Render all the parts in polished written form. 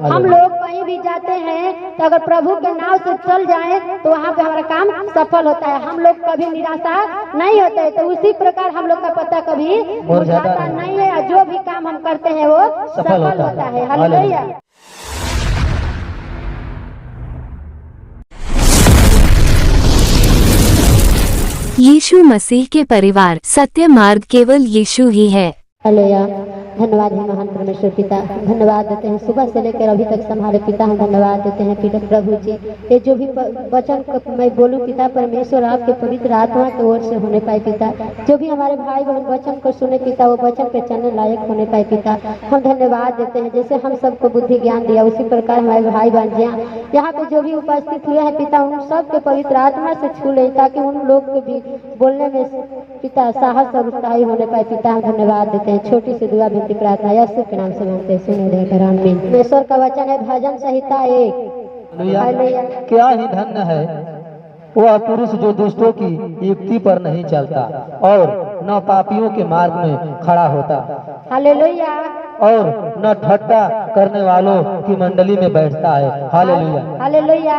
हम लोग कहीं भी जाते हैं तो अगर प्रभु के नाम से चल जाएं तो वहाँ पे हमारा काम सफल होता है। हम लोग कभी निराशा नहीं होते, तो उसी प्रकार हम लोग का पता कभी मुरझाता नहीं है, और जो भी काम हम करते हैं वो सफल होता है। हालेलुया। यीशु मसीह के परिवार, सत्य मार्ग केवल यीशु ही है। हालेलुया। धन्यवाद है महान परमेश्वर पिता, धन्यवाद देते हैं सुबह से लेकर अभी तक हमारे पिता हम धन्यवाद देते हैं पिता प्रभु जी। ये जो भी वचन मैं बोलूं पिता परमेश्वर आपके पवित्र आत्मा की ओर से होने पाए पिता। जो भी हमारे भाई बहन वचन को सुने पिता वो वचन पे चलने लायक होने पाए पिता। हम धन्यवाद देते हैं जैसे हम सबको बुद्धि ज्ञान दिया उसी प्रकार हमारे भाई बहन यहाँ पे जो भी उपस्थित हुए हैं पिता उन सबके पवित्र आत्मा से छू ले, ताकि उन लोग को भी बोलने में पिता साहस और उत्साही होने पाए पिता। हम धन्यवाद देते हैं। छोटी सी दुआ विनती प्रार्थना यीशु के नाम से मांगते हैं, सुने देकर आमीन। परमेश्वर का वचन है भजन संहिता 1। क्या ही धन्य है वह पुरुष जो दुष्टों की युक्ति पर नहीं चलता और न पापियों के मार्ग में खड़ा होता, हालेलुया, और न ठट्टा करने वालों की मंडली में बैठता है। Hallelujah, hallelujah.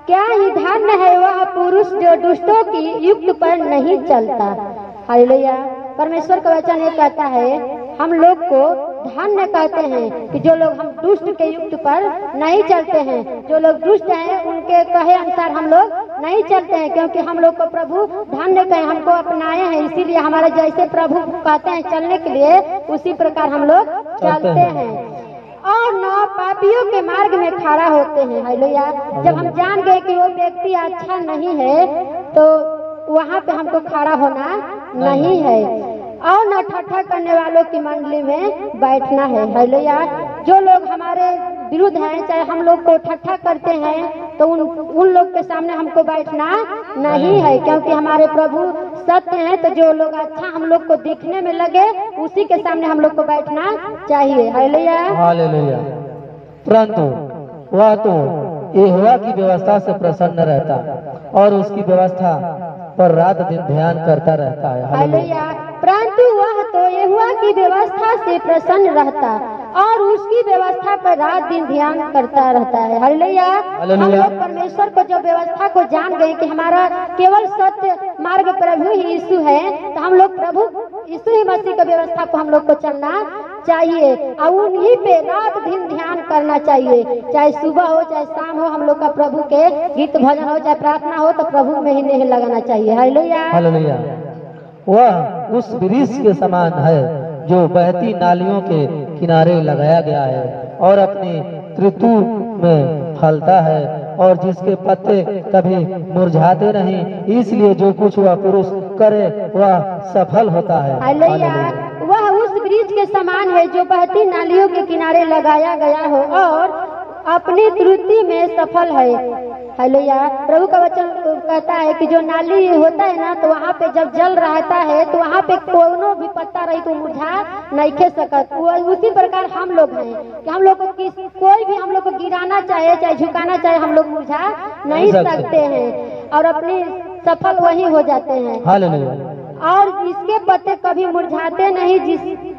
क्या ही धन्य है वह पुरुष जो दुष्टों की युक्त पर नहीं चलता। हालेलुया। परमेश्वर का वचन ये कहता है हम लोग को धन्य कहते हैं कि जो लोग हम दुष्ट के युक्त पर नहीं चलते हैं। जो लोग दुष्ट हैं उनके कहे अनुसार हम लोग नहीं चलते हैं, क्योंकि हम लोग को प्रभु धन्य कहे हमको अपनाए हैं। इसीलिए हमारे जैसे प्रभु कहते हैं चलने के लिए उसी प्रकार हम लोग चलते हैं, और न पापियों के मार्ग में खड़ा होते हैं। हालेलुया। जब हम जान गए कि वो व्यक्ति अच्छा नहीं है तो वहाँ पे हमको खड़ा होना नहीं है, और न ठट्ठा करने वालों की मंडली में बैठना है। हालेलुया। जो लोग हमारे विरुद्ध हैं, चाहे हम लोग को ठट्ठा करते हैं, तो उन लोग के सामने हमको बैठना नहीं है, क्योंकि हमारे प्रभु सत्य हैं। तो जो लोग अच्छा हम लोग को दिखने में लगे उसी के सामने हम लोग को बैठना चाहिए। Hallelujah, hallelujah. परंतु वह तो यहोवा की व्यवस्था से प्रसन्न रहता और उसकी व्यवस्था पर रात दिन ध्यान करता रहता है। हालेलुया। परंतु वह तो यहोवा की व्यवस्था से प्रसन्न रहता और उसकी व्यवस्था पर रात दिन ध्यान करता रहता है। हालेलुया। हम लोग परमेश्वर को जो व्यवस्था को जान गए कि हमारा केवल सत्य मार्ग प्रभु ही यीशु है, तो हम लोग प्रभु यीशु ही मसीह की व्यवस्था को हम लोग को चलना चाहिए और उन्हीं पे रात दिन ध्यान करना चाहिए। चाहे सुबह हो चाहे शाम हो, हम लोग का प्रभु के गीत भजन हो चाहे प्रार्थना हो, तो प्रभु में ही नहीं लगाना चाहिए। Hallelujah, hallelujah. वह उस वृक्ष के समान है जो बहती नालियों के किनारे लगाया गया है और अपनी ऋतु में फलता है और जिसके पत्ते कभी मुरझाते नहीं। इसलिए जो कुछ वह पुरुष करे वह सफल होता है। हालेलुया। वह उस वृक्ष के समान है जो बहती नालियों के किनारे लगाया गया हो और अपनी त्रुटि में सफल है। हालेलुया। प्रभु का वचन कहता है कि जो नाली होता है ना, तो वहाँ पे जब जल रहता है तो वहाँ पे कोनो भी पत्ता रही तो मुरझा नहीं खे सकत। उसी प्रकार हम लोग हैं कि हम लोग को कोई भी हम लोग को गिराना चाहे चाहे झुकाना चाहे, हम लोग मुरझा नहीं सकते हैं और अपनी सफल वही हो जाते हैं। हालेलुया। और इसके पत्ते कभी मुरझाते नहीं,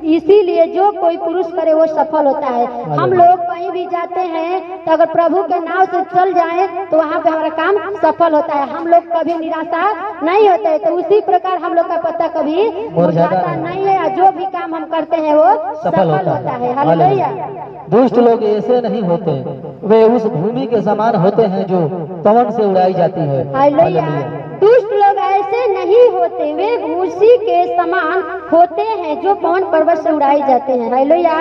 इसीलिए जो कोई पुरुष करे वो सफल होता है। हम लोग कहीं भी जाते हैं तो अगर प्रभु के नाम से चल जाएं तो वहाँ पे हमारा काम सफल होता है। हम लोग कभी निराशा नहीं होते, तो उसी प्रकार हम लोग का पत्ता कभी मुरझाता नहीं है, और जो भी काम हम करते हैं वो सफल होता है। हालेलुया। दुष्ट लोग ऐसे नहीं होते, वे उस भूमि के समान होते हैं जो पवन से उड़ाई जाती है। हालेलुया। दुष्ट लोग ऐसे नहीं होते, वे भूसी के समान होते हैं जो पवन पर्वत से उड़ाई जाते हैं। हालेलुया।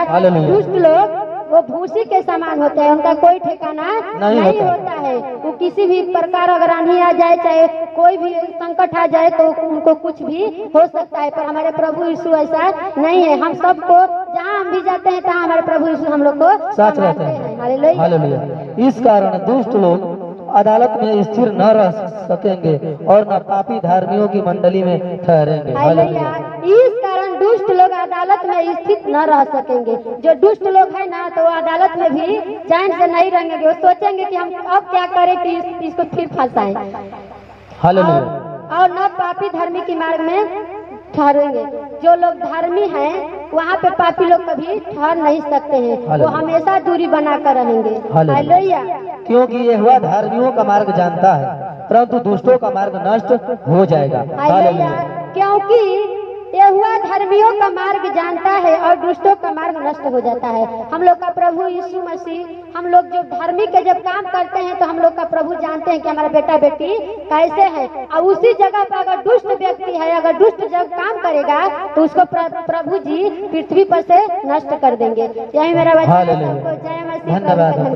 दुष्ट लोग वो भूसी के समान होते हैं, उनका कोई ठिकाना नहीं होता है। वो किसी भी प्रकार अगर आंधी आ जाए चाहे कोई भी संकट आ जाए तो उनको कुछ भी हो सकता है, पर हमारे प्रभु यीशु ऐसा नहीं है। हम सबको जहाँ हम भी जाते हैं तहाँ हमारे प्रभु यीशु हम लोग को साथ रहते हैं। हालेलुया। इस कारण दुष्ट लोग अदालत में स्थिर न रह सकेंगे और न पापी धार्मियों की मंडली में ठहरेंगे। हालेलुया। इस कारण दुष्ट लोग अदालत में स्थित न रह सकेंगे। जो दुष्ट लोग है ना, तो वो अदालत में भी चैन से नहीं रहेंगे। वो सोचेंगे कि हम अब क्या करें कि इसको फिर फंसाएं। हालेलुया। और न पापी धर्मी की मार्ग में ठहरेंगे। जो लोग धर्मी हैं वहाँ पे पापी लोग कभी ठहर नहीं सकते हैं, वो हमेशा दूरी बनाकर रहेंगे। हालेलुया। क्योंकि यहोवा धार्मियों का मार्ग जानता है, परंतु दुष्टों का मार्ग नष्ट हो जाएगा। हालेलुया। क्योंकि यहोवा धर्मियों का मार्ग जानता है और दुष्टों का मार्ग नष्ट हो जाता है। हम लोग का प्रभु यीशु मसीह, हम लोग जो धार्मिक के जब काम करते हैं तो हम लोग का प्रभु जानते हैं कि हमारा बेटा बेटी कैसे है, और उसी जगह पर अगर दुष्ट व्यक्ति है, अगर दुष्ट जब काम करेगा तो उसको प्रभु जी पृथ्वी पर से नष्ट कर देंगे। यही मेरा वचन है। सबको जय मसीह। धन्यवाद।